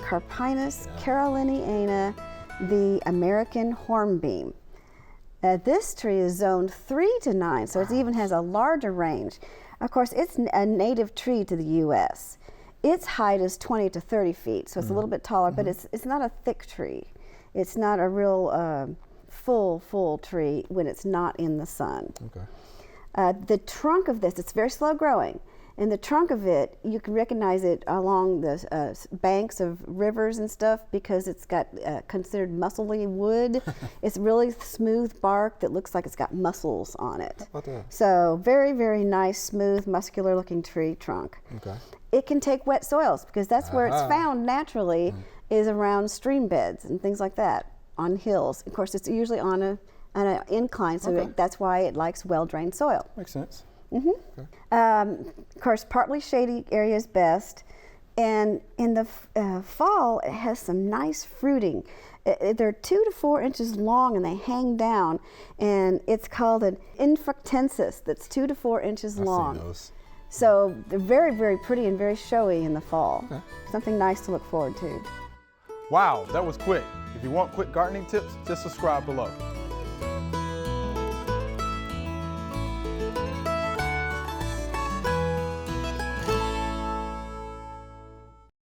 Carpinus caroliniana, the American hornbeam. This tree is zoned 3 to 9, so it even has a larger range. Of course, it's a native tree to the U.S. Its height is 20 to 30 feet, so it's a little bit taller, but it's not a thick tree. It's not a real full tree when it's not in the sun. Okay. The trunk of this, it's very slow growing. And the trunk of it, you can recognize it along the banks of rivers and stuff because it's got considered muscly wood. It's really smooth bark that looks like it's got muscles on it. How about that? So very, very nice, smooth, muscular looking tree trunk. Okay. It can take wet soils because that's where it's found naturally is around stream beds and things like that, on hills. Of course, it's usually on an incline, so that's why it likes well-drained soil. Makes sense. Okay. Of course, partly shady area is best, and in the fall it has some nice fruiting. They're 2 to 4 inches long and they hang down, and it's called an infructensis that's 2 to 4 inches long. I've seen those. So they're very, very pretty and very showy in the fall. Something nice to look forward to. Wow, that was quick. If you want quick gardening tips, just subscribe below.